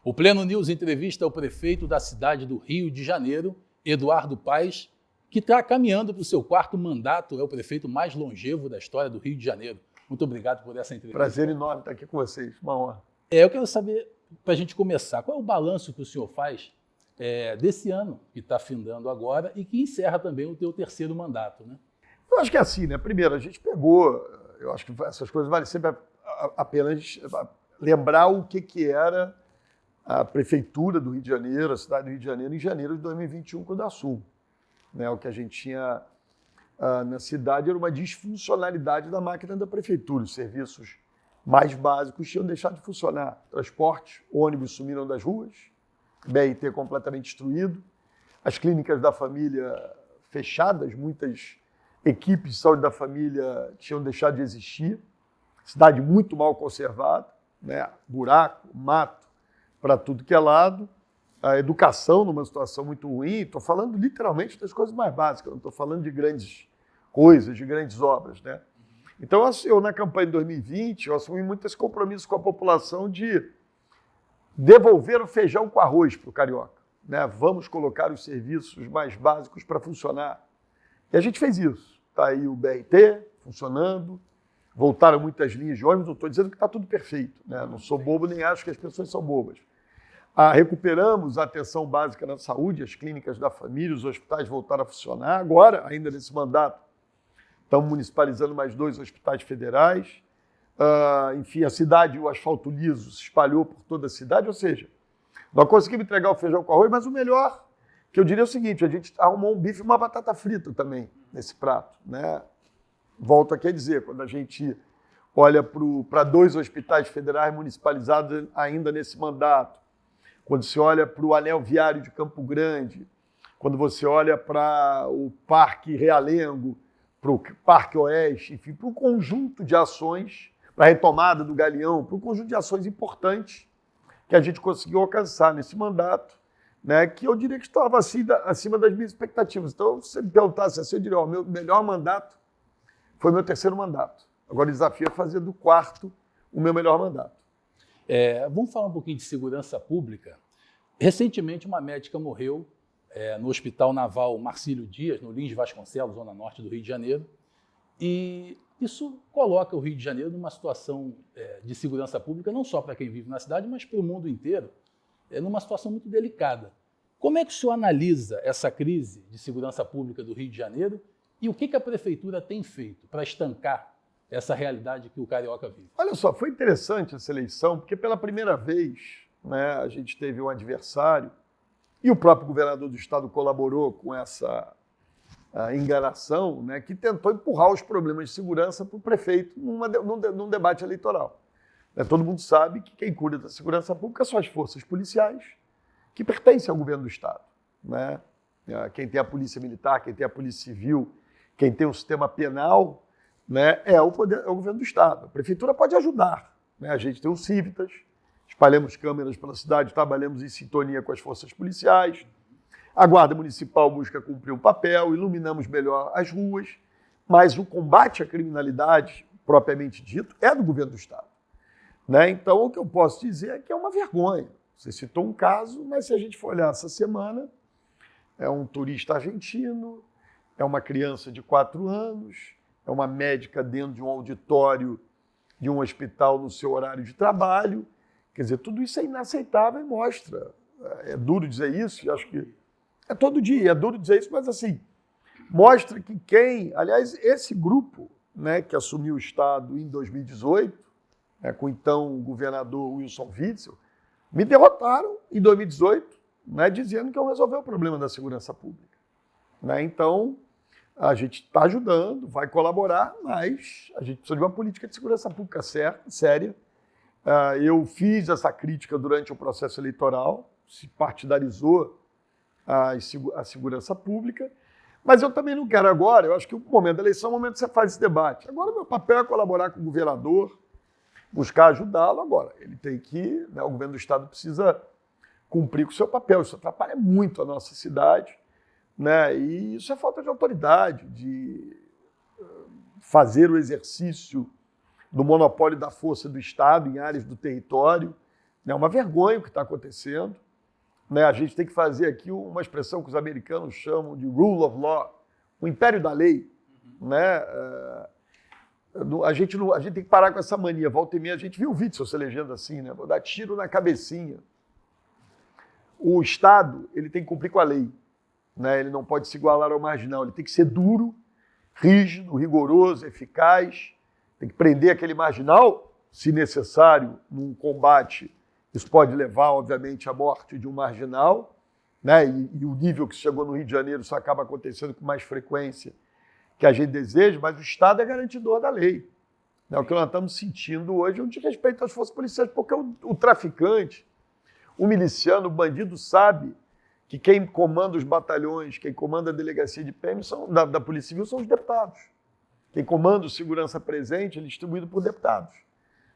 O Pleno News entrevista o prefeito da cidade do Rio de Janeiro, Eduardo Paes, que está caminhando para o seu 4º mandato, é o prefeito mais longevo da história do Rio de Janeiro. Muito obrigado por essa entrevista. Prazer enorme estar aqui com vocês, uma honra. Eu quero saber, para a gente começar, qual é o balanço que o senhor faz desse ano que está findando agora e que encerra também o teu 3º mandato, né? Eu acho que é assim, né? Primeiro, a gente pegou, eu acho que essas coisas vale sempre a pena a gente lembrar o que era a Prefeitura do Rio de Janeiro, a cidade do Rio de Janeiro, em janeiro de 2021, quando eu assumo. Né? O que a gente tinha na cidade era uma disfuncionalidade da máquina da Prefeitura. Os serviços mais básicos tinham deixado de funcionar. Transporte, ônibus sumiram das ruas, BRT completamente destruído, as clínicas da família fechadas, muitas equipes de saúde da família tinham deixado de existir, cidade muito mal conservada, né? Buraco, mato para tudo que é lado, a educação numa situação muito ruim. Estou falando literalmente das coisas mais básicas, não estou falando de grandes coisas, de grandes obras, né? Então, eu na campanha de 2020, eu assumi muito esse compromisso com a população de devolver o feijão com arroz para o carioca, né? Vamos colocar os serviços mais básicos para funcionar. E a gente fez isso. Está aí o BRT funcionando, voltaram muitas linhas de ônibus, não estou dizendo que está tudo perfeito, né? Não sou bobo, nem acho que as pessoas são bobas. Recuperamos a atenção básica na saúde, as clínicas da família, os hospitais voltaram a funcionar. Agora, ainda nesse mandato, estamos municipalizando mais 2 hospitais federais. Enfim, a cidade, o asfalto liso se espalhou por toda a cidade, ou seja, nós conseguimos entregar o feijão com arroz, mas o melhor, que eu diria é o seguinte, a gente arrumou um bife e uma batata frita também nesse prato, né? Volto aqui a dizer, quando a gente olha para 2 hospitais federais municipalizados ainda nesse mandato, quando se olha para o anel viário de Campo Grande, quando você olha para o Parque Realengo, para o Parque Oeste, enfim, para um conjunto de ações, para a retomada do Galeão, para um conjunto de ações importantes que a gente conseguiu alcançar nesse mandato, né, que eu diria que estava acima das minhas expectativas. Então, se você me perguntasse assim, eu diria, o meu melhor mandato foi meu 3º mandato. Agora o desafio é fazer do 4º o meu melhor mandato. Vamos falar um pouquinho de segurança pública. Recentemente, uma médica morreu no Hospital Naval Marcílio Dias, no Lins Vasconcelos, zona norte do Rio de Janeiro. E isso coloca o Rio de Janeiro numa situação de segurança pública, não só para quem vive na cidade, mas para o mundo inteiro, numa situação muito delicada. Como é que o senhor analisa essa crise de segurança pública do Rio de Janeiro e o que a Prefeitura tem feito para estancar essa realidade que o carioca vive? Olha só, foi interessante essa eleição, porque pela primeira vez, né, a gente teve um adversário, e o próprio governador do estado colaborou com essa enganação, né, que tentou empurrar os problemas de segurança para o prefeito num debate eleitoral. Todo mundo sabe que quem cuida da segurança pública são as forças policiais, que pertencem ao governo do estado, né? Quem tem a polícia militar, quem tem a polícia civil, quem tem o sistema penal, né, é o governo do estado. A prefeitura pode ajudar, né? A gente tem os Civitas, espalhamos câmeras pela cidade, trabalhamos em sintonia com as forças policiais. A Guarda Municipal busca cumprir um papel, iluminamos melhor as ruas, mas o combate à criminalidade, propriamente dito, é do governo do estado, né? Então, o que eu posso dizer é que é uma vergonha. Você citou um caso, mas se a gente for olhar essa semana, é um turista argentino, é uma criança de 4 anos, é uma médica dentro de um auditório de um hospital no seu horário de trabalho. Quer dizer, tudo isso é inaceitável e mostra. É duro dizer isso, acho que é todo dia, é duro dizer isso, mas assim, mostra que aliás, esse grupo, né, que assumiu o Estado em 2018, com então o governador Wilson Witzel, me derrotaram em 2018, né, dizendo que eu resolvi o problema da segurança pública, né? Então, a gente está ajudando, vai colaborar, mas a gente precisa de uma política de segurança pública séria. Eu fiz essa crítica durante o processo eleitoral, se partidarizou a segurança pública, mas eu também não quero agora, eu acho que o momento da eleição é o momento que você faz esse debate. Agora, meu papel é colaborar com o governador, buscar ajudá-lo. Agora, ele tem que, né, o governo do estado precisa cumprir com o seu papel, isso atrapalha muito a nossa cidade, né? E isso é falta de autoridade, de fazer o exercício do monopólio da força do Estado em áreas do território, É uma vergonha o que está acontecendo. Né? A gente tem que fazer aqui uma expressão que os americanos chamam de rule of law, o império da lei. Né? A gente tem que parar com essa mania. Volta e meia, a gente viu o vídeo, se legenda assim, né? Vou dar tiro na cabecinha. O Estado ele tem que cumprir com a lei. Né? Ele não pode se igualar ao marginal. Ele tem que ser duro, rígido, rigoroso, eficaz. Tem que prender aquele marginal, se necessário, num combate. Isso pode levar, obviamente, à morte de um marginal. Né? E o nível que chegou no Rio de Janeiro isso acaba acontecendo com mais frequência que a gente deseja, mas o Estado é garantidor da lei. O que nós estamos sentindo hoje é um desrespeito às forças policiais, porque o traficante, o miliciano, o bandido sabe que quem comanda os batalhões, quem comanda a delegacia de PM da Polícia Civil são os deputados. Quem comanda o segurança presente é distribuído por deputados.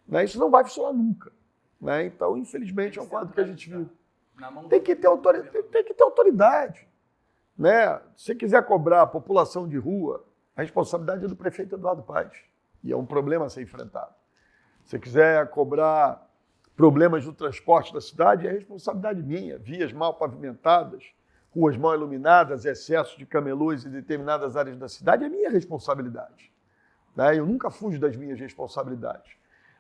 Né? Isso não vai funcionar nunca. Né? Então, infelizmente, é um quadro que a gente viu. Tem que ter autoridade. Né? Se você quiser cobrar a população de rua, a responsabilidade é do prefeito Eduardo Paes. E é um problema a ser enfrentado. Se você quiser cobrar problemas do transporte da cidade, é responsabilidade minha. Vias mal pavimentadas, ruas mal iluminadas, excesso de camelôs em determinadas áreas da cidade, é minha responsabilidade. Né? Eu nunca fujo das minhas responsabilidades.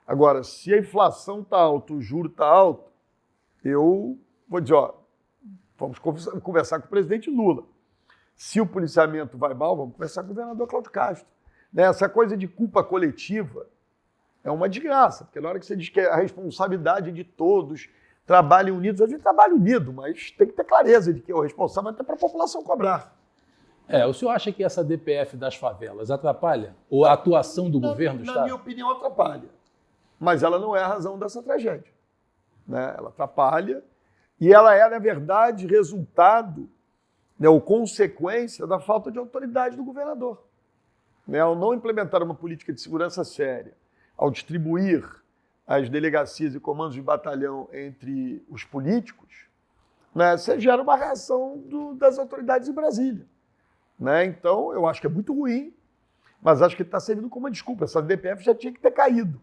Agora, se a inflação está alta, o juro está alto, eu vou dizer, vamos conversar com o presidente Lula. Se o policiamento vai mal, vamos conversar com o governador Cláudio Castro. Né? Essa coisa de culpa coletiva é uma desgraça, porque na hora que você diz que a responsabilidade de todos, trabalhem unidos, a gente trabalha unido, mas tem que ter clareza de que o responsável até para a população cobrar. O senhor acha que essa DPF das favelas atrapalha ou a atuação do governo do Estado? Na minha opinião, atrapalha. Mas ela não é a razão dessa tragédia. Né? Ela atrapalha e ela é, na verdade, resultado, né, ou consequência da falta de autoridade do governador. Né? Ao não implementar uma política de segurança séria, ao distribuir as delegacias e comandos de batalhão entre os políticos, né, você gera uma reação das autoridades em Brasília. Né? Então, eu acho que é muito ruim, mas acho que está servindo como uma desculpa. Essa DPF já tinha que ter caído.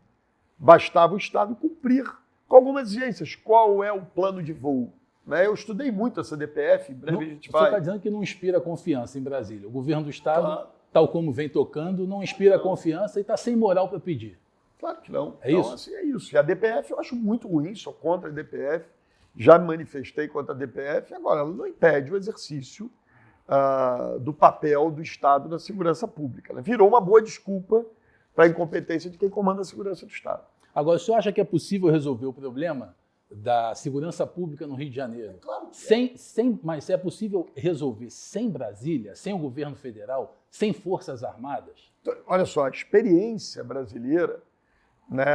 Bastava o Estado cumprir com algumas exigências. Qual é o plano de voo? Né? Eu estudei muito essa DPF, em breve a gente vai... Você está dizendo que não inspira confiança em Brasília. O governo do Estado, tal como vem tocando, não inspira confiança e está sem moral para pedir. Claro que não. É então, isso? Assim, é isso. E a DPF eu acho muito ruim, sou contra a DPF, já me manifestei contra a DPF, agora ela não impede o exercício do papel do Estado na segurança pública. Né? Virou uma boa desculpa para a incompetência de quem comanda a segurança do Estado. Agora, o senhor acha que é possível resolver o problema da segurança pública no Rio de Janeiro? Claro. Mas é possível resolver sem Brasília, sem o governo federal, sem Forças Armadas? Então, olha só, a experiência brasileira, né,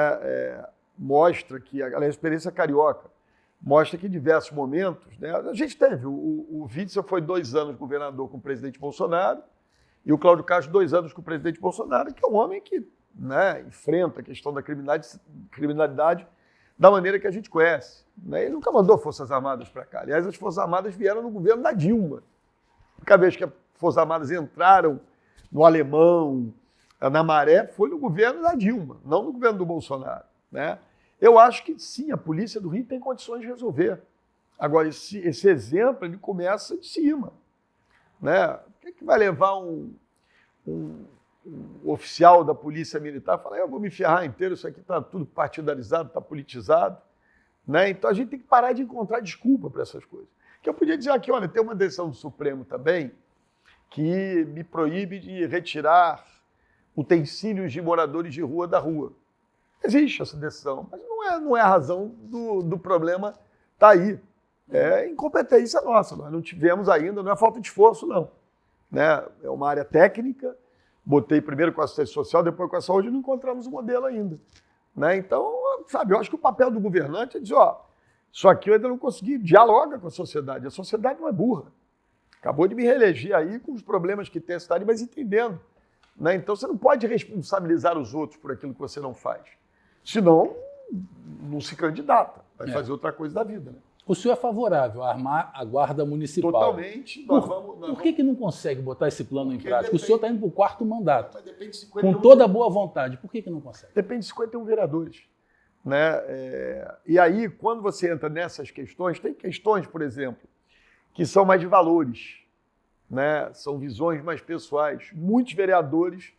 mostra que, a experiência carioca, mostra que em diversos momentos, né, a gente teve, o Witzel foi 2 anos governador com o presidente Bolsonaro, e o Cláudio Castro 2 anos com o presidente Bolsonaro, que é um homem que, né, enfrenta a questão da criminalidade da maneira que a gente conhece. Né? Ele nunca mandou Forças Armadas para cá. Aliás, as Forças Armadas vieram no governo da Dilma. Cada vez que as Forças Armadas entraram no Alemão, na Maré, foi no governo da Dilma, não no governo do Bolsonaro. Né? Eu acho que, sim, a polícia do Rio tem condições de resolver. Agora, esse exemplo ele começa de cima. Né? O que vai levar um oficial da polícia militar a falar, eu vou me ferrar inteiro, isso aqui está tudo partidarizado, está politizado. Né? Então a gente tem que parar de encontrar desculpa para essas coisas. Que eu podia dizer aqui, olha, tem uma decisão do Supremo também que me proíbe de retirar utensílios de moradores de rua da rua. Existe essa decisão, mas não é a razão do problema está aí. É incompetência nossa, nós não tivemos ainda, não é falta de esforço, não. Né? É uma área técnica, botei primeiro com a assistência social, depois com a saúde, e não encontramos o modelo ainda. Né? Então, sabe, eu acho que o papel do governante é dizer, isso aqui eu ainda não consegui, dialoga com a sociedade não é burra. Acabou de me reeleger aí com os problemas que tem a cidade, mas entendendo. Né? Então, você não pode responsabilizar os outros por aquilo que você não faz. Senão, não se candidata, vai fazer outra coisa da vida. Né? O senhor é favorável a armar a Guarda Municipal? Totalmente. Por que não consegue botar esse plano em prática? O senhor está indo para o 4º mandato, mas depende de com toda a boa vontade. Por que não consegue? Depende de 51 vereadores. né? E aí, quando você entra nessas questões, tem questões, por exemplo, que são mais de valores, né? São visões mais pessoais. Muitos vereadores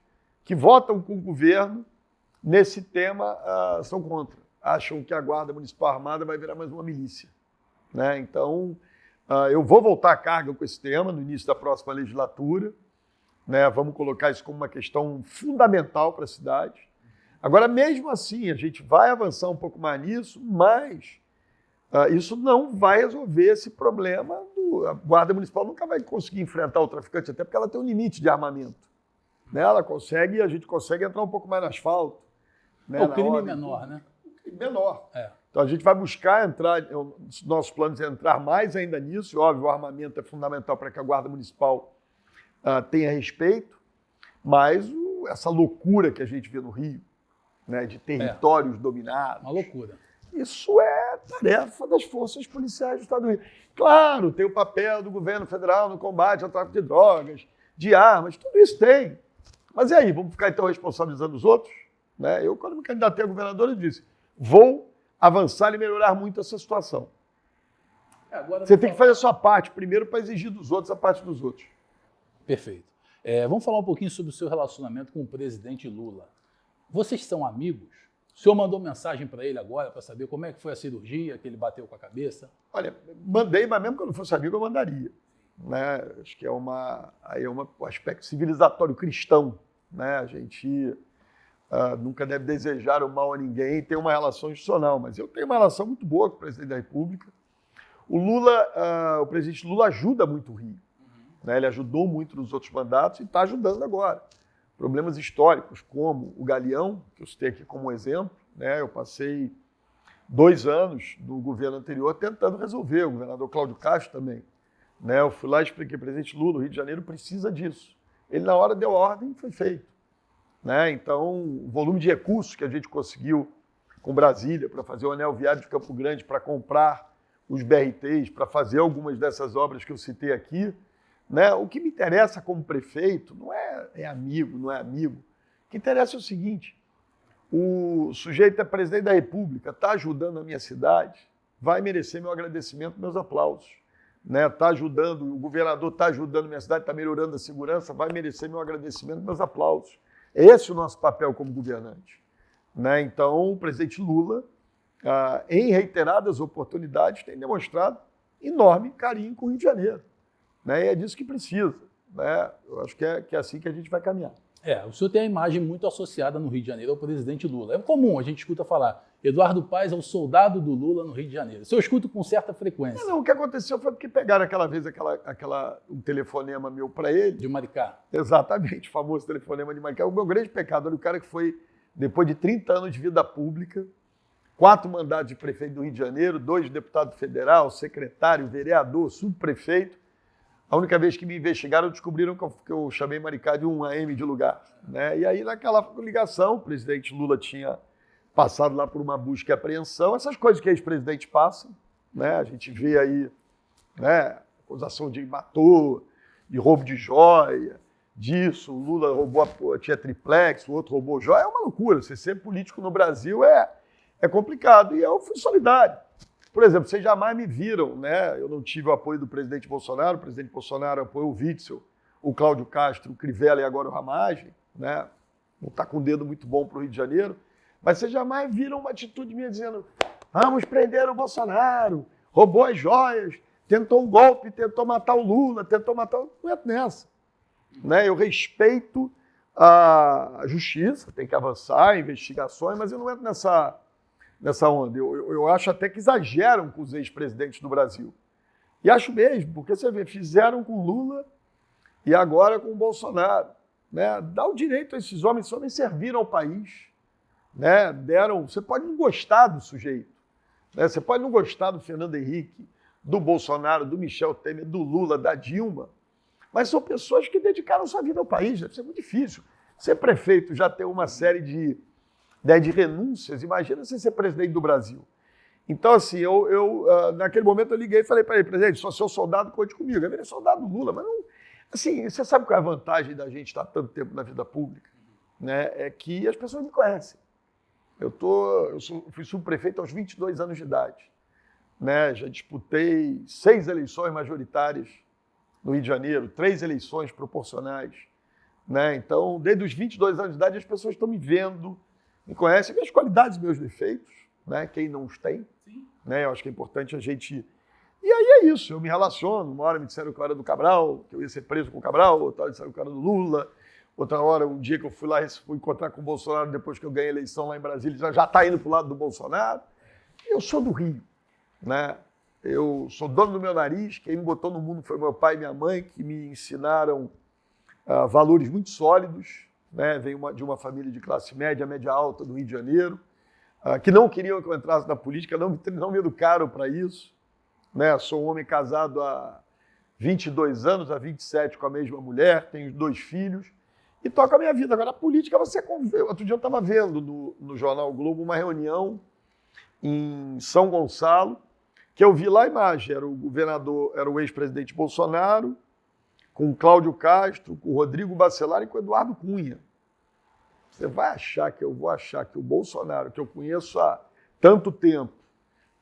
que votam com o governo nesse tema são contra. Acham que a Guarda Municipal Armada vai virar mais uma milícia, né? Então, eu vou voltar à carga com esse tema no início da próxima legislatura, né? Vamos colocar isso como uma questão fundamental para a cidade. Agora, mesmo assim, a gente vai avançar um pouco mais nisso, mas isso não vai resolver esse problema. A Guarda Municipal nunca vai conseguir enfrentar o traficante, até porque ela tem um limite de armamento, né? A gente consegue entrar um pouco mais no asfalto. Né? O crime é menor, né? Menor. Então a gente vai buscar entrar, nossos planos é entrar mais ainda nisso, e óbvio, o armamento é fundamental para que a Guarda Municipal tenha respeito, mas essa loucura que a gente vê no Rio, né, de territórios dominados. Uma loucura. Isso é tarefa das forças policiais do Estado do Rio. Claro, tem o papel do governo federal no combate ao tráfico de drogas, de armas, tudo isso tem. Mas e aí, vamos ficar então responsabilizando os outros? Né? Eu, quando me candidatei a governador, eu disse, vou avançar e melhorar muito essa situação. Você tem que fazer a sua parte primeiro para exigir dos outros a parte dos outros. Perfeito. Vamos falar um pouquinho sobre o seu relacionamento com o presidente Lula. Vocês são amigos? O senhor mandou mensagem para ele agora para saber como é que foi a cirurgia, que ele bateu com a cabeça? Olha, mandei, mas mesmo que eu não fosse amigo, eu mandaria. Né? Acho que um aspecto civilizatório cristão. Né? A gente nunca deve desejar o mal a ninguém e ter uma relação institucional, mas eu tenho uma relação muito boa com o presidente da República. O presidente Lula ajuda muito o Rio. Né? Ele ajudou muito nos outros mandatos e está ajudando agora. Problemas históricos, como o Galeão, que eu citei aqui como exemplo, né? Eu passei 2 anos no governo anterior tentando resolver, o governador Cláudio Castro também. Né? Eu fui lá e expliquei, presidente Lula, o Rio de Janeiro precisa disso. Ele, na hora, deu ordem e foi feito. Né? Então, o volume de recursos que a gente conseguiu com Brasília para fazer o anel viário de Campo Grande, para comprar os BRTs, para fazer algumas dessas obras que eu citei aqui, né? O que me interessa como prefeito não é amigo, não é amigo. O que interessa é o seguinte, o sujeito é presidente da República, está ajudando a minha cidade, vai merecer meu agradecimento, meus aplausos. Né? Tá ajudando, o governador está ajudando a minha cidade, está melhorando a segurança, vai merecer meu agradecimento, meus aplausos. Esse é o nosso papel como governante. Né? Então, o presidente Lula, em reiteradas oportunidades, tem demonstrado enorme carinho com o Rio de Janeiro. Né? E é disso que precisa. Né? Eu acho que é assim que a gente vai caminhar. O senhor tem a imagem muito associada no Rio de Janeiro ao presidente Lula. É comum, a gente escuta falar, Eduardo Paes é o soldado do Lula no Rio de Janeiro. Isso eu escuto com certa frequência. Não, o que aconteceu foi porque pegaram aquela vez um telefonema meu para ele. De Maricá. Exatamente, o famoso telefonema de Maricá. O meu grande pecado, olha, o cara que foi, depois de 30 anos de vida pública, 4 mandatos de prefeito do Rio de Janeiro, 2 de deputado federal, secretário, vereador, subprefeito. A única vez que me investigaram, descobriram que eu chamei Maricá de um AM de lugar. Né? E aí, naquela ligação, o presidente Lula tinha passado lá por uma busca e apreensão, essas coisas que ex-presidente passam. Né? A gente vê aí, né, acusação de matou, de roubo de joia, disso, o Lula roubou tinha triplex, o outro roubou joia. É uma loucura. Você ser político no Brasil é complicado. E eu fui solidário. Por exemplo, vocês jamais me viram, né? Eu não tive o apoio do presidente Bolsonaro, o presidente Bolsonaro apoiou o Witzel, o Cláudio Castro, o Crivella e agora o Ramagem, né? Não está com um dedo muito bom para o Rio de Janeiro, mas vocês jamais viram uma atitude minha dizendo vamos prender o Bolsonaro, roubou as joias, tentou um golpe, tentou matar o Lula, tentou matar... Não entro nessa. Né? Eu respeito a justiça, tem que avançar, investigações, mas eu não entro nessa onda. Eu acho até que exageram com os ex-presidentes do Brasil. E acho mesmo, porque você vê, fizeram com Lula e agora com o Bolsonaro. Né? Dá o direito a esses homens serviram ao país. Né? Você pode não gostar do sujeito. Né? Você pode não gostar do Fernando Henrique, do Bolsonaro, do Michel Temer, do Lula, da Dilma, mas são pessoas que dedicaram sua vida ao país. Deve ser muito difícil. Ser prefeito já tem uma série de renúncias, imagina você ser presidente do Brasil. Então, assim, naquele momento eu liguei e falei para ele, presidente, sou seu soldado, conte comigo. Ele é soldado do Lula, mas não... Assim, você sabe qual é a vantagem da gente estar tanto tempo na vida pública? Né? É que as pessoas me conhecem. fui subprefeito aos 22 anos de idade. Né? Já disputei 6 eleições majoritárias no Rio de Janeiro, 3 eleições proporcionais. Né? Então, desde os 22 anos de idade, as pessoas estão me vendo, me conhecem, minhas qualidades e meus defeitos, né? Quem não os tem. Né? Eu acho que é importante a gente... E aí é isso, eu me relaciono. Uma hora me disseram que eu era do Cabral, que eu ia ser preso com o Cabral, outra hora disseram que eu era do Lula, outra hora, um dia que eu fui lá, fui encontrar com o Bolsonaro, depois que eu ganhei a eleição lá em Brasília, já está indo para o lado do Bolsonaro. Eu sou do Rio. Né? Eu sou dono do meu nariz, quem me botou no mundo foi meu pai e minha mãe, que me ensinaram valores muito sólidos, né? Venho de uma família de classe média, média alta do Rio de Janeiro, que não queriam que eu entrasse na política, não me educaram para isso. Né? Sou um homem casado há 22 anos, há 27 com a mesma mulher, tenho 2 filhos e toco a minha vida. Agora, a política você convive. Outro dia eu estava vendo no Jornal o Globo uma reunião em São Gonçalo, que eu vi lá a imagem, era o governador, era o ex-presidente Bolsonaro, com o Cláudio Castro, com o Rodrigo Bacelar e com o Eduardo Cunha. Você vai achar que eu vou achar que o Bolsonaro, que eu conheço há tanto tempo,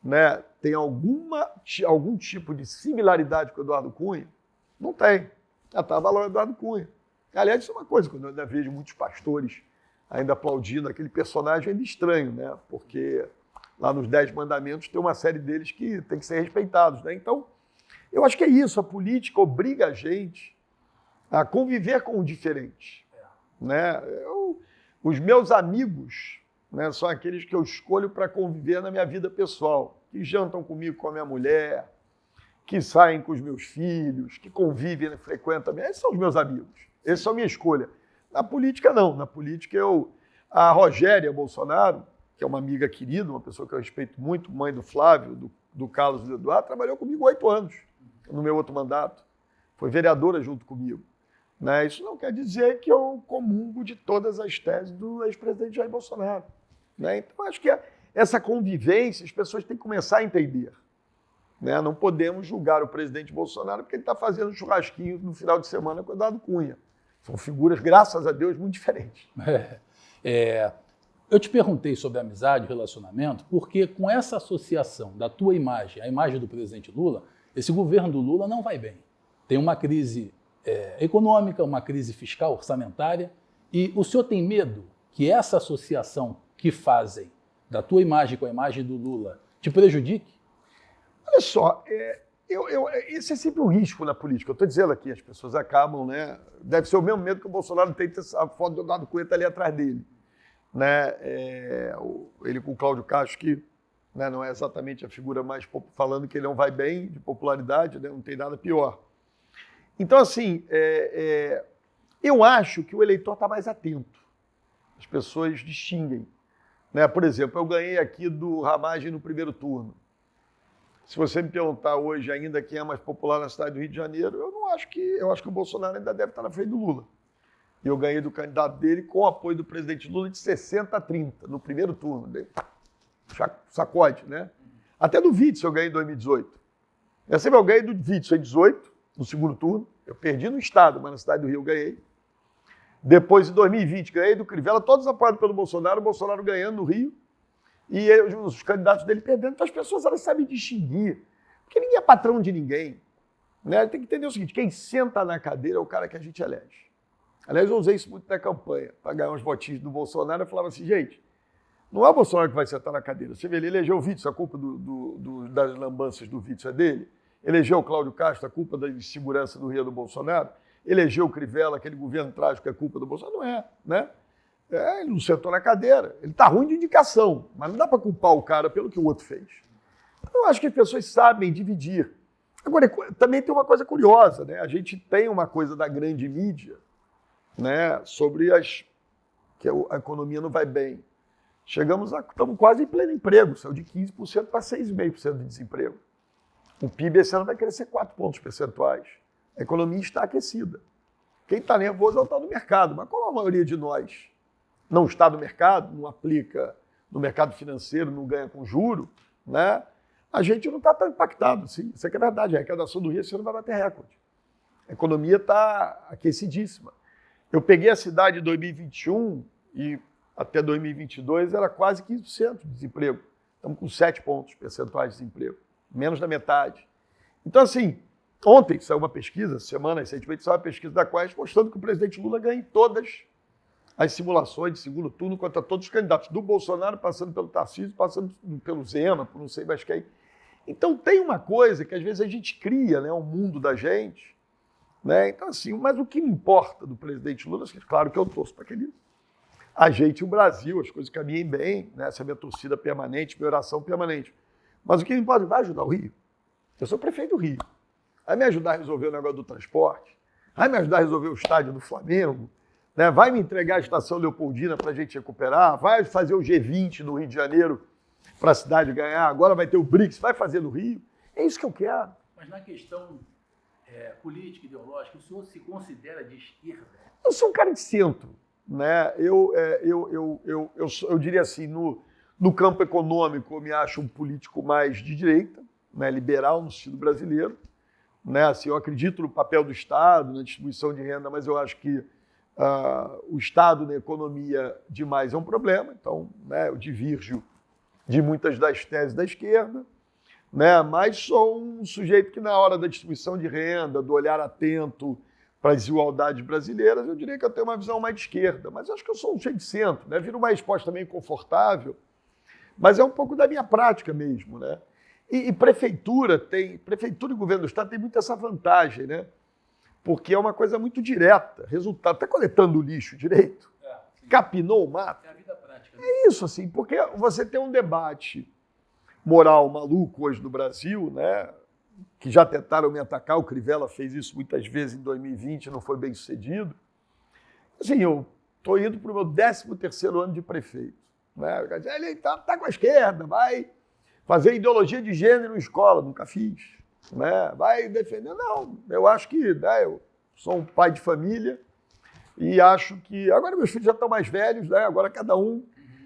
né, tem algum tipo de similaridade com o Eduardo Cunha? Não tem. Já estava lá o Eduardo Cunha. Aliás, isso é uma coisa, quando eu ainda vejo muitos pastores ainda aplaudindo aquele personagem ainda estranho, né? Porque lá nos 10 mandamentos tem uma série deles que tem que ser respeitados. Né? Então, eu acho que é isso. A política obriga a gente a conviver com o diferente. Né? Os meus amigos, né, são aqueles que eu escolho para conviver na minha vida pessoal, que jantam comigo, com a minha mulher, que saem com os meus filhos, que convivem, frequentam. Esses são os meus amigos. Essa é a minha escolha. Na política, não. Na política, a Rogéria Bolsonaro, que é uma amiga querida, uma pessoa que eu respeito muito, mãe do Flávio, do Carlos e do Eduardo, trabalhou comigo 8 anos no meu outro mandato. Foi vereadora junto comigo. Né? Isso não quer dizer que eu comungo de todas as teses do ex-presidente Jair Bolsonaro. Né? Então, acho que essa convivência as pessoas têm que começar a entender. Né? Não podemos julgar o presidente Bolsonaro porque ele está fazendo churrasquinho no final de semana com o Eduardo Cunha. São figuras, graças a Deus, muito diferentes. Eu te perguntei sobre amizade e relacionamento porque com essa associação da tua imagem, a imagem do presidente Lula, esse governo do Lula não vai bem. Tem uma crise econômica, uma crise fiscal, orçamentária, e o senhor tem medo que essa associação que fazem da tua imagem com a imagem do Lula te prejudique? Olha só, isso é sempre um risco na política. Eu estou dizendo aqui, as pessoas acabam, né? Deve ser o mesmo medo que o Bolsonaro tem de ter a foto do Eduardo Cunha ali atrás dele. Né? Ele com o Cláudio Castro, que, né, não é exatamente a figura mais falando que ele não vai bem de popularidade, né? Não tem nada pior. Então, assim, eu acho que o eleitor está mais atento. As pessoas distinguem. Né? Por exemplo, eu ganhei aqui do Ramagem no primeiro turno. Se você me perguntar hoje ainda quem é mais popular na cidade do Rio de Janeiro, eu acho que o Bolsonaro ainda deve estar na frente do Lula. E eu ganhei do candidato dele com o apoio do presidente Lula de 60-30 no primeiro turno. Sacode, né? Até do Witzel eu ganhei em 2018. Eu ganhei do Witzel em 2018, no segundo turno. Eu perdi no estado, mas na cidade do Rio eu ganhei. Depois, em 2020, ganhei do Crivella, todos apoiados pelo Bolsonaro, o Bolsonaro ganhando no Rio. E os candidatos dele perdendo. Então as pessoas elas sabem distinguir. Porque ninguém é patrão de ninguém. Né? Tem que entender o seguinte, quem senta na cadeira é o cara que a gente elege. Aliás, eu usei isso muito na campanha, para ganhar uns votinhos do Bolsonaro. Eu falava assim, gente, não é o Bolsonaro que vai sentar na cadeira. Você vê, ele elegeu o Witzel, a culpa das lambanças do Witzel é dele. Elegeu o Cláudio Castro, a culpa da insegurança do Rio do Bolsonaro. Elegeu o Crivella, aquele governo trágico, é culpa do Bolsonaro. Não é, né? Ele não sentou na cadeira. Ele está ruim de indicação, mas não dá para culpar o cara pelo que o outro fez. Então, eu acho que as pessoas sabem dividir. Agora, também tem uma coisa curiosa, né? A gente tem uma coisa da grande mídia, né, sobre que a economia não vai bem. Estamos quase em pleno emprego, saiu de 15% para 6,5% de desemprego. O PIB esse ano vai crescer 4 pontos percentuais. A economia está aquecida. Quem está nervoso é o tal do mercado, mas como a maioria de nós não está no mercado, não aplica no mercado financeiro, não ganha com juro, né, a gente não está tão impactado. Sim, isso aqui é verdade, a arrecadação do Rio esse ano vai bater recorde. A economia está aquecidíssima. Eu peguei a cidade em 2021 e até 2022 era quase 15% de desemprego. Estamos com 7 pontos percentuais de desemprego, menos da metade. Então, assim, ontem saiu uma pesquisa, recentemente saiu uma pesquisa da Quest, mostrando que o presidente Lula ganha em todas as simulações de segundo turno contra todos os candidatos, do Bolsonaro, passando pelo Tarcísio, passando pelo Zema, por não sei mais quem. Então, tem uma coisa que às vezes a gente cria, né, o mundo da gente, né? Então, assim, mas o que me importa do presidente Lula, claro que eu torço para que ele ajeite o Brasil, as coisas caminhem bem, né? Essa é a minha torcida permanente, minha oração permanente. Mas o que me importa, vai ajudar o Rio. Eu sou prefeito do Rio. Vai me ajudar a resolver o negócio do transporte, vai me ajudar a resolver o estádio do Flamengo, né? Vai me entregar a estação Leopoldina para a gente recuperar, vai fazer o G20 no Rio de Janeiro para a cidade ganhar, agora vai ter o BRICS, vai fazer no Rio. É isso que eu quero. Mas na questão política, ideológica, o senhor se considera de esquerda? Eu sou um cara de centro, né? Eu diria assim, no campo econômico, eu me acho um político mais de direita, né? Liberal no estilo brasileiro, né? Assim, eu acredito no papel do Estado, na distribuição de renda, mas eu acho que o Estado na economia demais é um problema, então, né, eu divirjo de muitas das teses da esquerda, né? Mas sou um sujeito que, na hora da distribuição de renda, do olhar atento para as desigualdades brasileiras, eu diria que eu tenho uma visão mais de esquerda, mas acho que eu sou um sujeito de centro, né? Viro uma resposta meio confortável, mas é um pouco da minha prática mesmo, né? E prefeitura e governo do Estado tem muito essa vantagem, né? Porque é uma coisa muito direta, resultado. Está coletando lixo direito? Capinou o mato? É a vida prática. Né? É isso, assim, porque você tem um debate moral maluco hoje no Brasil, né? Que já tentaram me atacar, o Crivella fez isso muitas vezes em 2020, não foi bem sucedido. Assim, eu estou indo para o meu 13º ano de prefeito. Né? Ele está com a esquerda, vai fazer ideologia de gênero em escola, nunca fiz. Né? Vai defender. Não, eu acho que, né, eu sou um pai de família e acho que... Agora meus filhos já estão mais velhos, né? Agora cada um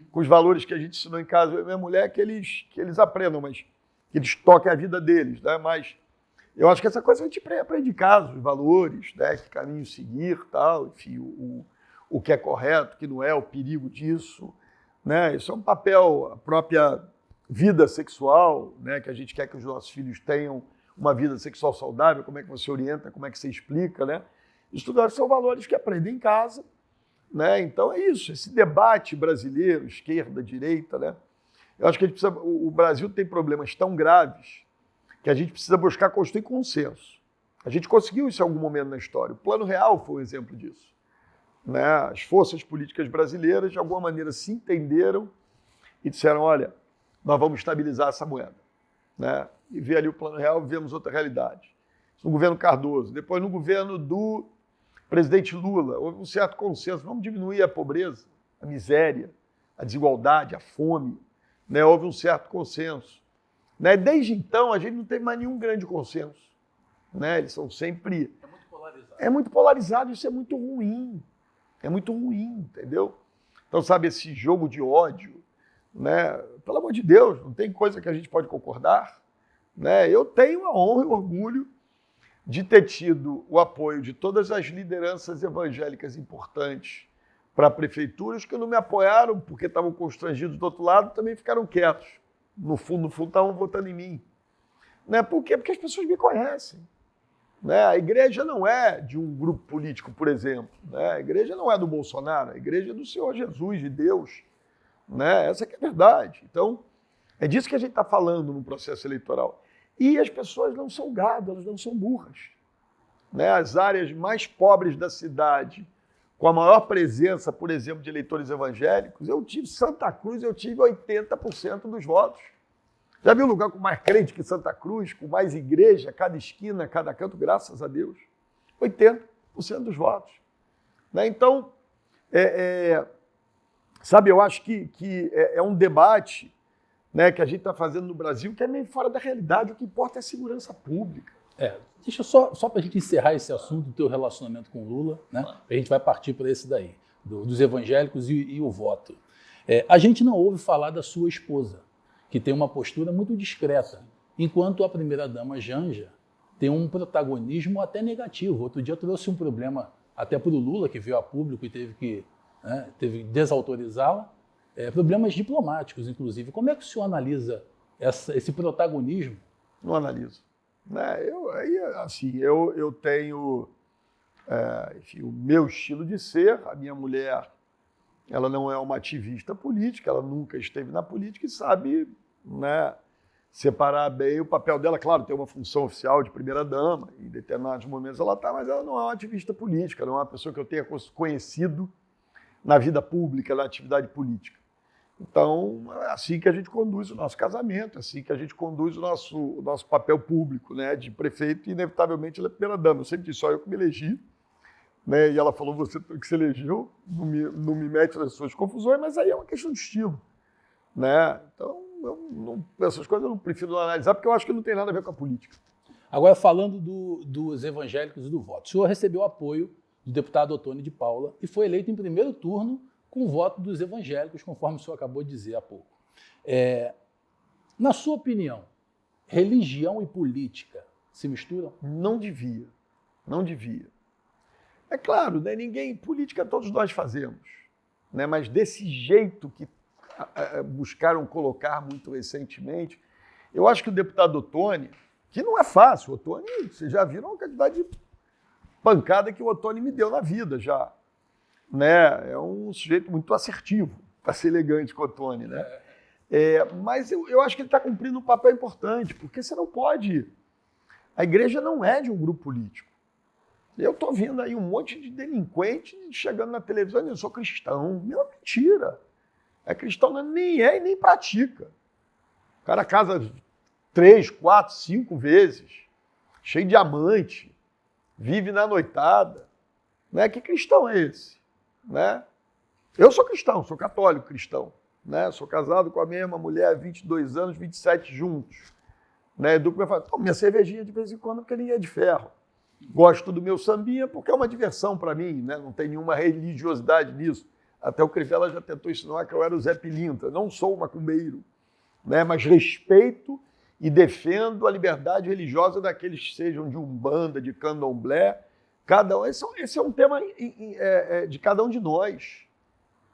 com os valores que a gente ensinou em casa, eu e minha mulher, que eles aprendam, mas que eles toquem a vida deles. Né? Mas eu acho que essa coisa a gente aprende em casa, os valores, né? Que caminho seguir, tal, enfim, o que é correto, o que não é, o perigo disso. Né? Isso é um papel, a própria vida sexual, né? Que a gente quer que os nossos filhos tenham uma vida sexual saudável, como é que você orienta, como é que você explica, né? Isso tudo são valores que aprendem em casa, né? Então é isso, esse debate brasileiro, esquerda, direita, né? Eu acho que a gente precisa, o Brasil tem problemas tão graves que a gente precisa buscar construir consenso. A gente conseguiu isso em algum momento na história. O Plano Real foi um exemplo disso. Né? As forças políticas brasileiras, de alguma maneira, se entenderam e disseram, olha, nós vamos estabilizar essa moeda. Né? E ver ali o Plano Real, vemos outra realidade. No governo Cardoso, depois no governo do presidente Lula, houve um certo consenso, vamos diminuir a pobreza, a miséria, a desigualdade, a fome, né? Houve um certo consenso. Né? Desde então, a gente não teve mais nenhum grande consenso. Né? Eles são sempre... É muito polarizado. É muito polarizado, isso é muito ruim. É muito ruim, entendeu? Então, sabe, esse jogo de ódio, né? Pelo amor de Deus, não tem coisa que a gente pode concordar. Né? Eu tenho a honra e o orgulho de ter tido o apoio de todas as lideranças evangélicas importantes para prefeituras que não me apoiaram porque estavam constrangidos do outro lado, também ficaram quietos. No fundo, estavam votando em mim. Né? Por quê? Porque as pessoas me conhecem. Né? A igreja não é de um grupo político, por exemplo. Né? A igreja não é do Bolsonaro, a igreja é do Senhor Jesus, de Deus. Né? Essa que é a verdade. Então, é disso que a gente está falando no processo eleitoral. E as pessoas não são gado, elas não são burras. Né? As áreas mais pobres da cidade, com a maior presença, por exemplo, de eleitores evangélicos, Santa Cruz, eu tive 80% dos votos. Já viu um lugar com mais crente que Santa Cruz, com mais igreja, cada esquina, cada canto, graças a Deus? 80% dos votos. Né? Então, sabe, eu acho que é um debate, né, que a gente está fazendo no Brasil que é meio fora da realidade. O que importa é a segurança pública. Deixa só para a gente encerrar esse assunto do teu relacionamento com o Lula, né? A gente vai partir para esse daí, dos evangélicos e o voto. A gente não ouve falar da sua esposa, que tem uma postura muito discreta, enquanto a primeira-dama Janja tem um protagonismo até negativo. Outro dia trouxe um problema até para o Lula, que veio a público e teve que né? Teve que desautorizá-la. Problemas diplomáticos, inclusive. Como é que o senhor analisa esse protagonismo? Não analiso. Né? Eu tenho, enfim, o meu estilo de ser. A minha mulher, ela não é uma ativista política, ela nunca esteve na política e sabe, né, separar bem o papel dela. Claro, tem uma função oficial de primeira-dama, em determinados momentos ela está, mas ela não é uma ativista política, não é uma pessoa que eu tenha conhecido na vida pública, na atividade política. Então, é assim que a gente conduz o nosso casamento, é assim que a gente conduz o nosso papel público, né, de prefeito, e inevitavelmente ela é primeira-dama. Eu sempre disse, só eu que me elegi, né, e ela falou, você que se elegeu, não me mete nas suas confusões, mas aí é uma questão de estilo. Né? Então, essas coisas eu não prefiro não analisar, porque eu acho que não tem nada a ver com a política. Agora, falando dos evangélicos e do voto, o senhor recebeu apoio do deputado Ottoni de Paula e foi eleito em primeiro turno com o voto dos evangélicos, conforme o senhor acabou de dizer há pouco. Na sua opinião, religião e política se misturam? Não devia. Não devia. É claro, né, política todos nós fazemos, né, mas desse jeito que buscaram colocar muito recentemente, eu acho que o deputado Ottoni, que não é fácil, o Ottoni, vocês já viram a quantidade de pancada que o Ottoni me deu na vida já. Né? É um sujeito muito assertivo, para ser elegante com o Ottoni. Né? Mas eu acho que ele está cumprindo um papel importante, porque você não pode... A igreja não é de um grupo político. Eu estou vendo aí um monte de delinquente chegando na televisão dizendo, eu sou cristão. Meu, mentira. Cristão nem é e nem pratica. O cara casa 3, 4, 5 vezes, cheio de diamante, vive na noitada. Né? Que cristão é esse? Né? Eu sou cristão, sou católico cristão. Né? Sou casado com a mesma mulher há 22 anos, 27 juntos. Né? Minha cervejinha de vez em quando, porque ninguém é de ferro. Gosto do meu sambinha porque é uma diversão para mim, né? Não tem nenhuma religiosidade nisso. Até o Crivella já tentou insinuar que eu era o Zé Pilintra. Não sou macumbeiro, né? Mas respeito e defendo a liberdade religiosa daqueles que sejam de Umbanda, de Candomblé. Esse é um tema de cada um de nós,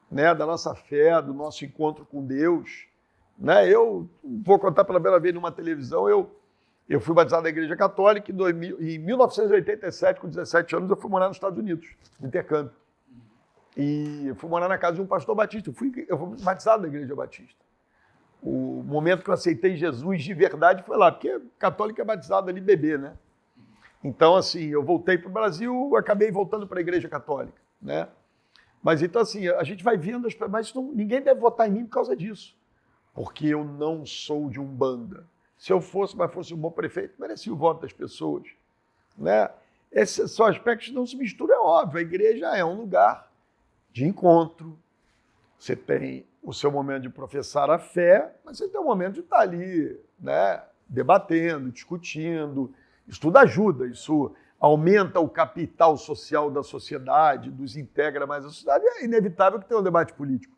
né? Da nossa fé, do nosso encontro com Deus. Né? Eu vou contar pela primeira vez numa televisão, eu fui batizado na Igreja Católica em 1987, com 17 anos, eu fui morar nos Estados Unidos, no intercâmbio. E fui morar na casa de um pastor batista. Eu fui batizado na Igreja Batista. O momento que eu aceitei Jesus de verdade foi lá, porque católico é batizado ali bebê, né? Então, assim, eu voltei para o Brasil, acabei voltando para a Igreja Católica, né? Mas então, assim, a gente vai vendo, mas ninguém deve votar em mim por causa disso, porque eu não sou de Umbanda. Se eu fosse, mas fosse um bom prefeito, merecia o voto das pessoas. Né? Esses são aspectos que não se misturam, é óbvio. A igreja é um lugar de encontro. Você tem o seu momento de professar a fé, mas você tem o momento de estar ali, né, debatendo, discutindo. Isso tudo ajuda, isso aumenta o capital social da sociedade, nos integra mais a sociedade. É inevitável que tenha um debate político.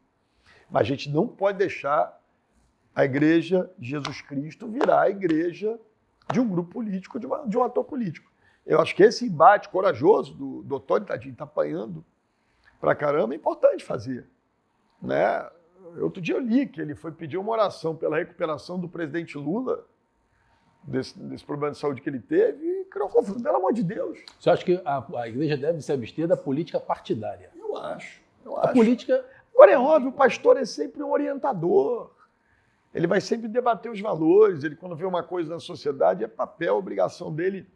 Mas a gente não pode deixar a igreja de Jesus Cristo virar a igreja de um grupo político, de um ator político. Eu acho que esse embate corajoso do Ottoni, tadinho, está apanhando pra caramba, é importante fazer. Né? Outro dia eu li que ele foi pedir uma oração pela recuperação do presidente Lula, desse problema de saúde que ele teve, e criou confusão. Pelo amor de Deus. Você acha que a igreja deve se abster da política partidária? Eu acho. A política... Agora é óbvio, o pastor é sempre um orientador. Ele vai sempre debater os valores. Ele, quando vê uma coisa na sociedade, é papel, obrigação dele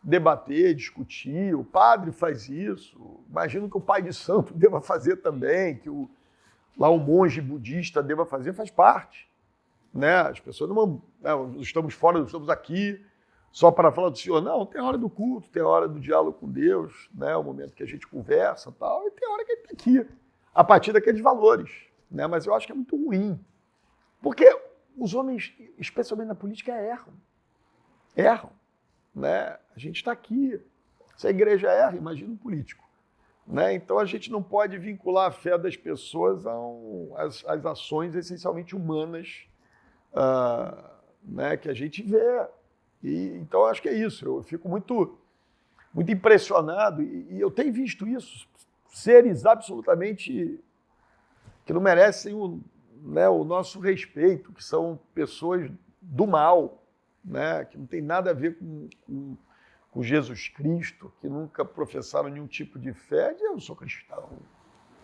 debater, discutir. O padre faz isso. Imagino que o pai de santo deva fazer também, que lá o monge budista deva fazer, faz parte. Né? As pessoas não estamos fora, não estamos aqui só para falar do Senhor. Não, tem a hora do culto, tem a hora do diálogo com Deus, né? O momento que a gente conversa tal, e tem a hora que ele está aqui, a partir daqueles valores. Né? Mas eu acho que é muito ruim. Porque os homens, especialmente na política, erram. Erram. Né? A gente está aqui. Se a igreja erra, imagina um político. Né? Então a gente não pode vincular a fé das pessoas às ações essencialmente humanas né, que a gente vê. Então acho que é isso. Eu fico muito, muito impressionado e eu tenho visto isso. seres absolutamente que não merecem o nosso respeito, que são pessoas do mal, né? Que não tem nada a ver com Jesus Cristo, que nunca professaram nenhum tipo de fé. Eu sou cristão.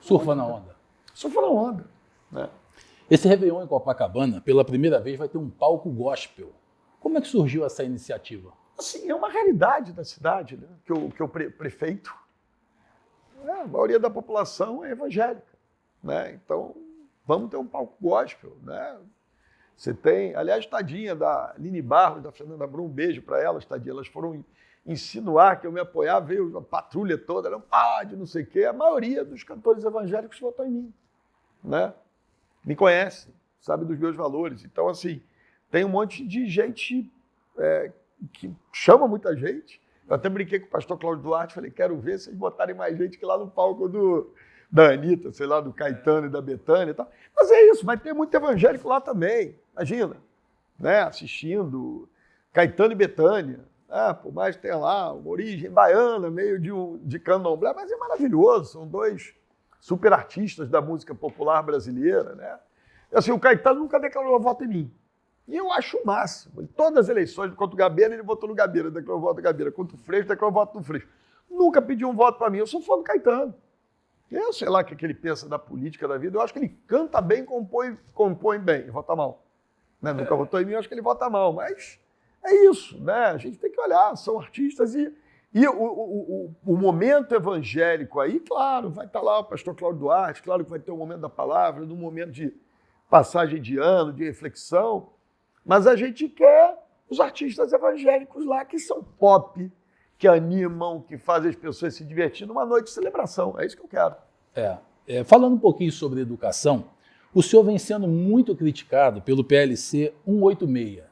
Surfa na onda. Surfa na onda, né? Esse Réveillon em Copacabana, pela primeira vez, vai ter um palco gospel. Como é que surgiu essa iniciativa? Assim, é uma realidade da cidade, né? Que o prefeito, a maioria da população é evangélica, né? Então, vamos ter um palco gospel, né? Você tem, aliás, tadinha da Aline Barros, da Fernanda Brum, um beijo para elas, tadinha, elas foram insinuar que eu me apoiar, veio a patrulha toda, não pode, não sei o quê. A maioria dos cantores evangélicos votou em mim, né? Me conhece, sabe dos meus valores. Então, assim, tem um monte de gente que chama muita gente. Eu até brinquei com o pastor Cláudio Duarte, falei, quero ver se eles botarem mais gente que lá no palco da Anitta, sei lá, do Caetano e da Bethânia e tal. Mas é isso, vai ter muito evangélico lá também, imagina, né? Assistindo Caetano e Bethânia. Por mais que tenha lá uma origem baiana, meio de candomblé, mas é maravilhoso, são dois super artistas da música popular brasileira, né? Assim, o Caetano nunca declarou voto em mim. E eu acho o máximo. Em todas as eleições, contra o Gabeira, ele votou no Gabeira, declarou voto no Gabeira. Contra o Freixo, declarou voto no Freixo. Nunca pediu um voto para mim, eu sou fã do Caetano. Eu sei lá o que ele pensa da política da vida, eu acho que ele canta bem, compõe bem, vota mal. Né? Nunca votou em mim, eu acho que ele vota mal, mas é isso, né? A gente tem que olhar, são artistas e o momento evangélico aí, claro, vai estar lá o pastor Cláudio Duarte, claro que vai ter o momento da palavra, um momento de passagem de ano, de reflexão, mas a gente quer os artistas evangélicos lá que são pop, que animam, que fazem as pessoas se divertir numa noite de celebração. É isso que eu quero. Falando um pouquinho sobre educação, o senhor vem sendo muito criticado pelo PLC 186,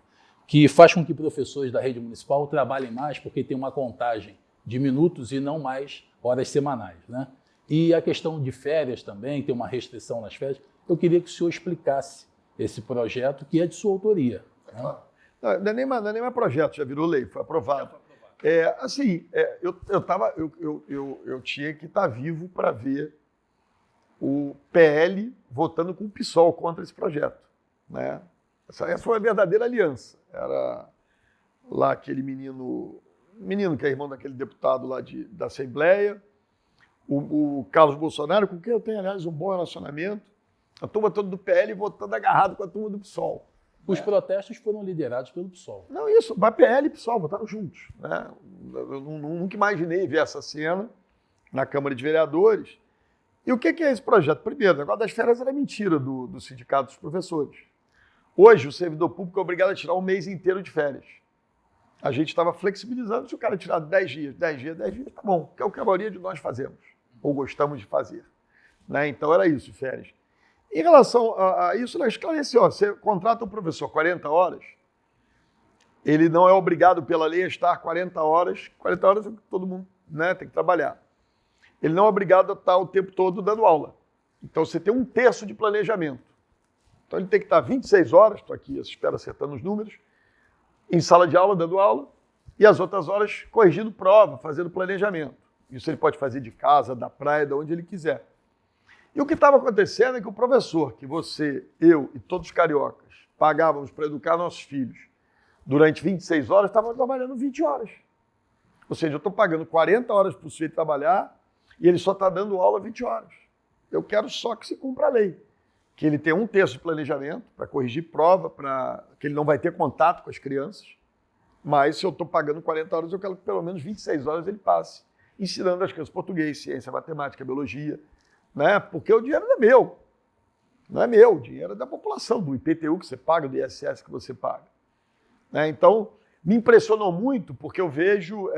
que faz com que professores da rede municipal trabalhem mais porque tem uma contagem de minutos e não mais horas semanais, né? E a questão de férias também, tem uma restrição nas férias. Eu queria que o senhor explicasse esse projeto que é de sua autoria. Né? Não é nem mais projeto, já virou lei, foi aprovado. Eu tinha que estar vivo para ver o PL votando com o PSOL contra esse projeto, né? Essa foi a verdadeira aliança. Era lá aquele menino que é irmão daquele deputado lá da Assembleia, o Carlos Bolsonaro, com quem eu tenho, aliás, um bom relacionamento, a turma toda do PL votando agarrado com a turma do PSOL. Os protestos foram liderados pelo PSOL. Não, isso, mas PL e PSOL votaram juntos, né? Eu nunca imaginei ver essa cena na Câmara de Vereadores. E o que é esse projeto? Primeiro, o negócio das férias era mentira do Sindicato dos Professores. Hoje, o servidor público é obrigado a tirar um mês inteiro de férias. A gente estava flexibilizando, se o cara tirar 10 dias, tá bom, que é o que a maioria de nós fazemos, ou gostamos de fazer. Né? Então, era isso, férias. Em relação a isso, ela esclareceu, você contrata um professor 40 horas, ele não é obrigado pela lei a estar 40 horas é que todo mundo, né, tem que trabalhar. Ele não é obrigado a estar o tempo todo dando aula. Então, você tem um terço de planejamento. Então, ele tem que estar 26 horas, estou aqui, espero acertando os números, em sala de aula, dando aula, e as outras horas corrigindo prova, fazendo planejamento. Isso ele pode fazer de casa, da praia, de onde ele quiser. E o que estava acontecendo é que o professor, que você, eu e todos os cariocas pagávamos para educar nossos filhos durante 26 horas, estava trabalhando 20 horas. Ou seja, eu estou pagando 40 horas para o sujeito trabalhar e ele só está dando aula 20 horas. Eu quero só que se cumpra a lei. Que ele tenha um terço de planejamento para corrigir prova, que ele não vai ter contato com as crianças, mas se eu estou pagando 40 horas, eu quero que pelo menos 26 horas ele passe ensinando as crianças português, ciência, matemática, biologia, né? Porque o dinheiro não é meu. Não é meu, o dinheiro é da população, do IPTU que você paga, do ISS que você paga. Né? Então, me impressionou muito, porque eu vejo,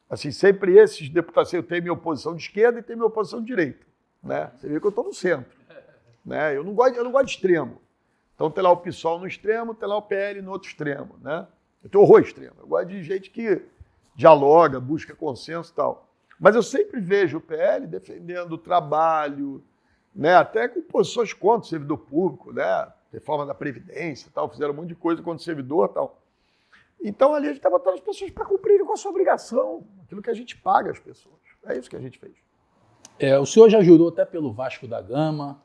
assim, sempre esses deputados, eu tenho minha oposição de esquerda e tenho minha oposição de direita. Né? Você vê que eu estou no centro. Né? Eu não gosto de extremo. Então tem lá o PSOL no extremo, tem lá o PL no outro extremo. Né? Eu tenho horror extremo. Eu gosto de gente que dialoga, busca consenso e tal. Mas eu sempre vejo o PL defendendo o trabalho, né? Até com posições contra o servidor público, né? Reforma da Previdência e tal, fizeram um monte de coisa contra o servidor e tal. Então ali a gente está botando as pessoas para cumprirem com a sua obrigação, aquilo que a gente paga às pessoas. É isso que a gente fez. O senhor já jurou até pelo Vasco da Gama,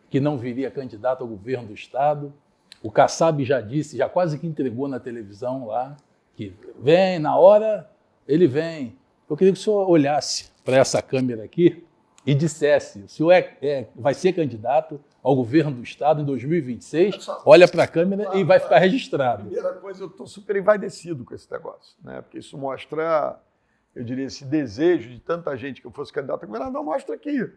que não viria candidato ao governo do Estado. O Kassab já disse, já quase que entregou na televisão lá, que vem, na hora ele vem. Eu queria que o senhor olhasse para essa câmera aqui e dissesse, o senhor vai ser candidato ao governo do Estado em 2026, olha para a câmera e vai ficar registrado. Primeira coisa, eu estou super envaidecido com esse negócio, né? Porque isso mostra, eu diria, esse desejo de tanta gente que eu fosse candidato a governador, mostra que,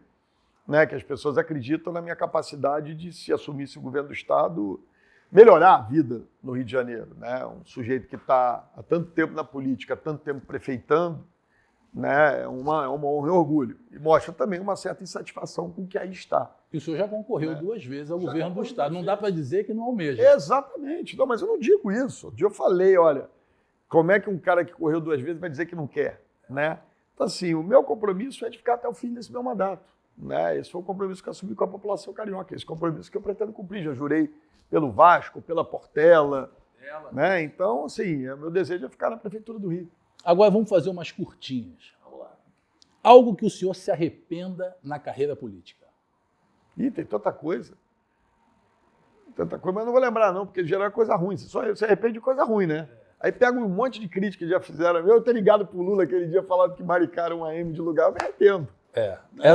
né, que as pessoas acreditam na minha capacidade de, se assumisse o governo do Estado, melhorar a vida no Rio de Janeiro, né? Um sujeito que está há tanto tempo na política, há tanto tempo prefeitando, né? É uma honra e orgulho. E mostra também uma certa insatisfação com o que aí está. E o senhor já concorreu 2 vezes ao governo do Estado. Não dá para dizer que não almeja. Exatamente. Não, mas eu não digo isso. Um dia eu falei, olha, como é que um cara que correu 2 vezes vai dizer que não quer, né? Então, assim, o meu compromisso é de ficar até o fim desse meu mandato, né? Esse foi o compromisso que eu assumi com a população carioca. Esse compromisso que eu pretendo cumprir. Já jurei pelo Vasco, pela Portela, né? Então, assim, meu desejo é ficar na Prefeitura do Rio. Agora vamos fazer umas curtinhas. Vamos lá. Algo que o senhor se arrependa na carreira política. Ih, tem tanta coisa. Tanta coisa, mas eu não vou lembrar não, porque geral é coisa ruim. Você só se arrepende de coisa ruim, né? Aí pega um monte de crítica que já fizeram. Eu ter ligado pro Lula aquele dia falando que Maricá era um AM de lugar, eu me arrependo.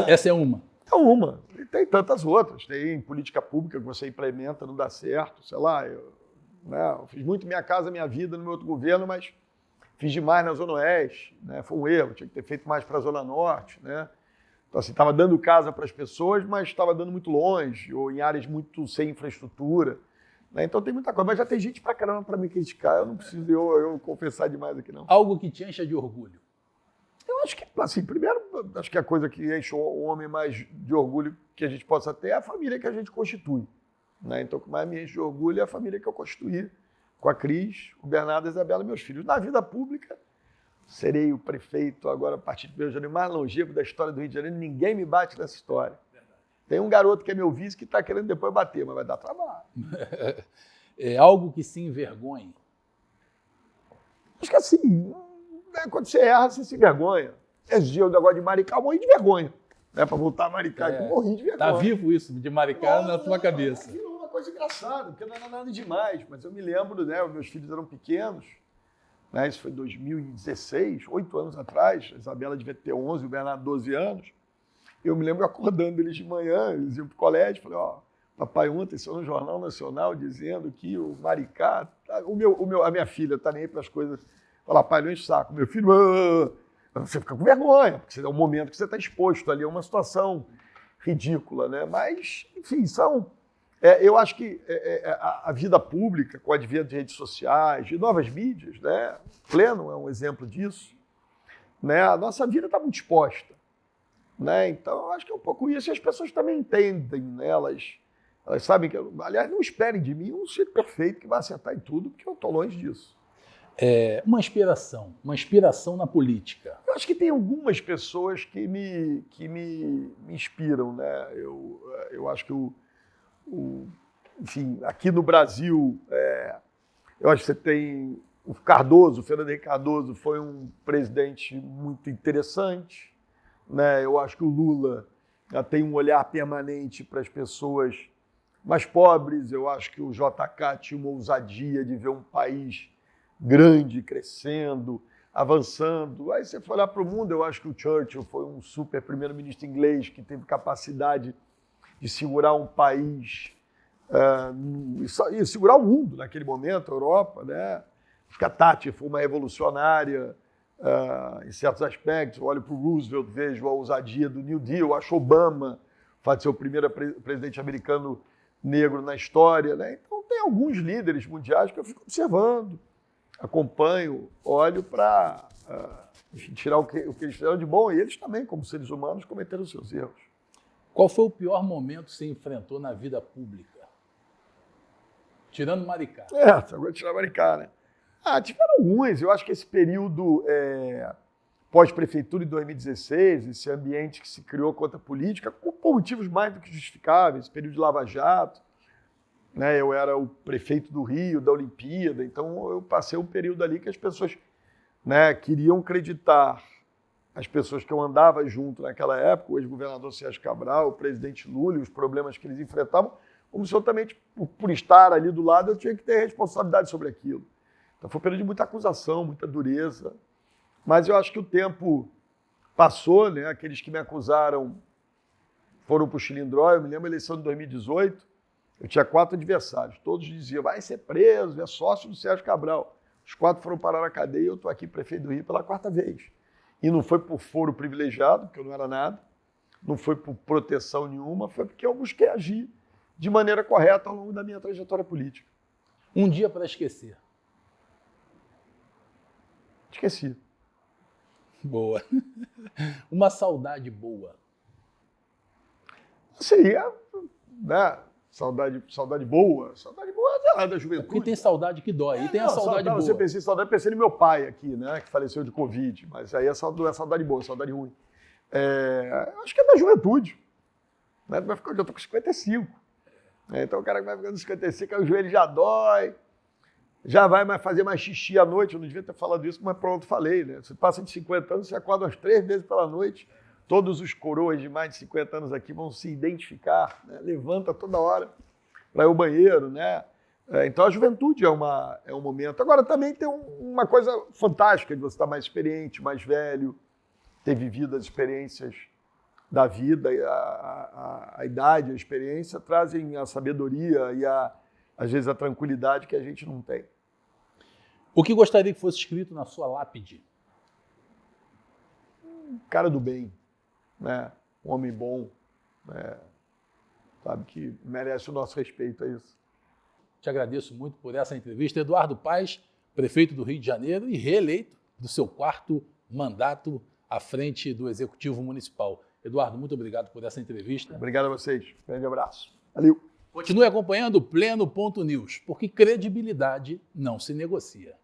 Essa é uma. É uma. E tem tantas outras. Tem política pública que você implementa, não dá certo. Sei lá, eu fiz muito Minha Casa Minha Vida no meu outro governo, mas fiz demais na Zona Oeste, né? Foi um erro, tinha que ter feito mais para a Zona Norte, né? Então, assim, estava dando casa para as pessoas, mas estava dando muito longe, ou em áreas muito sem infraestrutura, né? Então tem muita coisa, mas já tem gente pra caramba para me criticar, eu não preciso eu confessar demais aqui, não. Algo que te encha de orgulho? Eu acho que, assim, primeiro, acho que a coisa que enche o homem mais de orgulho que a gente possa ter é a família que a gente constitui, né? Então, o que mais me enche de orgulho é a família que eu constituí, com a Cris, o Bernardo, a Isabela e meus filhos. Na vida pública, serei o prefeito agora, a partir do 1º de janeiro, mais longevo da história do Rio de Janeiro. Ninguém me bate nessa história. Tem um garoto que é meu vice que está querendo depois bater, mas vai dar trabalho. É algo que se envergonhe? Acho que assim, quando você erra, você se envergonha. Esse dia o negócio de Maricá, eu morri de vergonha. Para voltar a Maricá, eu morri de vergonha. Está vivo isso, de Maricá, na sua cabeça. Coisa engraçada, porque não era nada demais, mas eu me lembro, né, os meus filhos eram pequenos, né, isso foi em 2016, 8 anos atrás, a Isabela devia ter 11, o Bernardo 12 anos, eu me lembro acordando eles de manhã, eles iam para o colégio, falei, papai ontem saiu no Jornal Nacional dizendo que o Maricá, a minha filha está nem aí para as coisas, fala, pai, não enche o saco, meu filho, você fica com vergonha, porque é um momento que você está exposto ali, é uma situação ridícula, né, mas, enfim, eu acho que a vida pública, com o advento de redes sociais, de novas mídias, né? Pleno é um exemplo disso, né? A nossa vida está muito exposta, né? Então, eu acho que é um pouco isso, e as pessoas também entendem, né? Elas sabem que, aliás, não esperem de mim um ser perfeito que vai acertar em tudo, porque eu estou longe disso. Uma inspiração na política. Eu acho que tem algumas pessoas que me inspiram, né? Eu acho que enfim, aqui no Brasil, eu acho que você tem o Cardoso, o Fernando Henrique Cardoso foi um presidente muito interessante, né? Eu acho que o Lula tem um olhar permanente para as pessoas mais pobres, eu acho que o JK tinha uma ousadia de ver um país grande, crescendo, avançando. Aí você for olhar para o mundo, eu acho que o Churchill foi um super primeiro-ministro inglês que teve capacidade de segurar um país e segurar o mundo naquele momento, a Europa, né? Acho que a Thatcher foi uma revolucionária em certos aspectos. Eu olho para o Roosevelt, vejo a ousadia do New Deal, acho Obama, o fato de ser o primeiro presidente americano negro na história, né? Então tem alguns líderes mundiais que eu fico observando, acompanho, olho para tirar o que eles fizeram de bom, e eles também, como seres humanos, cometeram os seus erros. Qual foi o pior momento que você enfrentou na vida pública? Tirando Maricá. Agora tirar Maricá, né? Tiveram alguns. Eu acho que esse período pós-prefeitura em 2016, esse ambiente que se criou contra a política, por motivos mais do que justificáveis, esse período de Lava Jato, né? Eu era o prefeito do Rio, da Olimpíada, então eu passei um período ali que as pessoas, né, queriam acreditar as pessoas que eu andava junto naquela época, o ex-governador Sérgio Cabral, o presidente Lula e os problemas que eles enfrentavam, como se eu também, por estar ali do lado, eu tinha que ter responsabilidade sobre aquilo. Então foi um período de muita acusação, muita dureza, mas eu acho que o tempo passou, né? Aqueles que me acusaram foram para o Chilindró. Eu me lembro da eleição de 2018, eu tinha 4 adversários, todos diziam, vai ser preso, é sócio do Sérgio Cabral. Os 4 foram parar na cadeia e eu estou aqui prefeito do Rio pela 4ª vez. E não foi por foro privilegiado, porque eu não era nada, não foi por proteção nenhuma, foi porque eu busquei agir de maneira correta ao longo da minha trajetória política. Um dia para esquecer. Esqueci. Boa. Uma saudade boa. Seria, né? Saudade boa. Saudade boa é da juventude. Porque tem saudade que dói. E tem a saudade boa. Você pensei em saudade, pensei no meu pai aqui, né? Que faleceu de Covid. Mas aí é saudade boa, saudade ruim. Acho que é da juventude. Né? Eu estou com 55. Então o cara que vai ficando com 55, aí o joelho já dói. Já vai fazer mais xixi à noite. Eu não devia ter falado isso, mas pronto, falei. Né? Você passa de 50 anos, você acorda umas 3 vezes pela noite. Todos os coroas de mais de 50 anos aqui vão se identificar, né? Levanta toda hora para ir ao banheiro, né? Então a juventude é um momento. Agora também tem uma coisa fantástica de você estar mais experiente, mais velho, ter vivido as experiências da vida, a idade, a experiência trazem a sabedoria e às vezes a tranquilidade que a gente não tem. O que gostaria que fosse escrito na sua lápide? Cara do bem. Né? Um homem bom, né? Sabe, que merece o nosso respeito a isso. Te agradeço muito por essa entrevista. Eduardo Paes, prefeito do Rio de Janeiro e reeleito do seu 4º mandato à frente do Executivo Municipal. Eduardo, muito obrigado por essa entrevista. Obrigado a vocês. Grande abraço. Valeu. Continue acompanhando o Pleno.news, porque credibilidade não se negocia.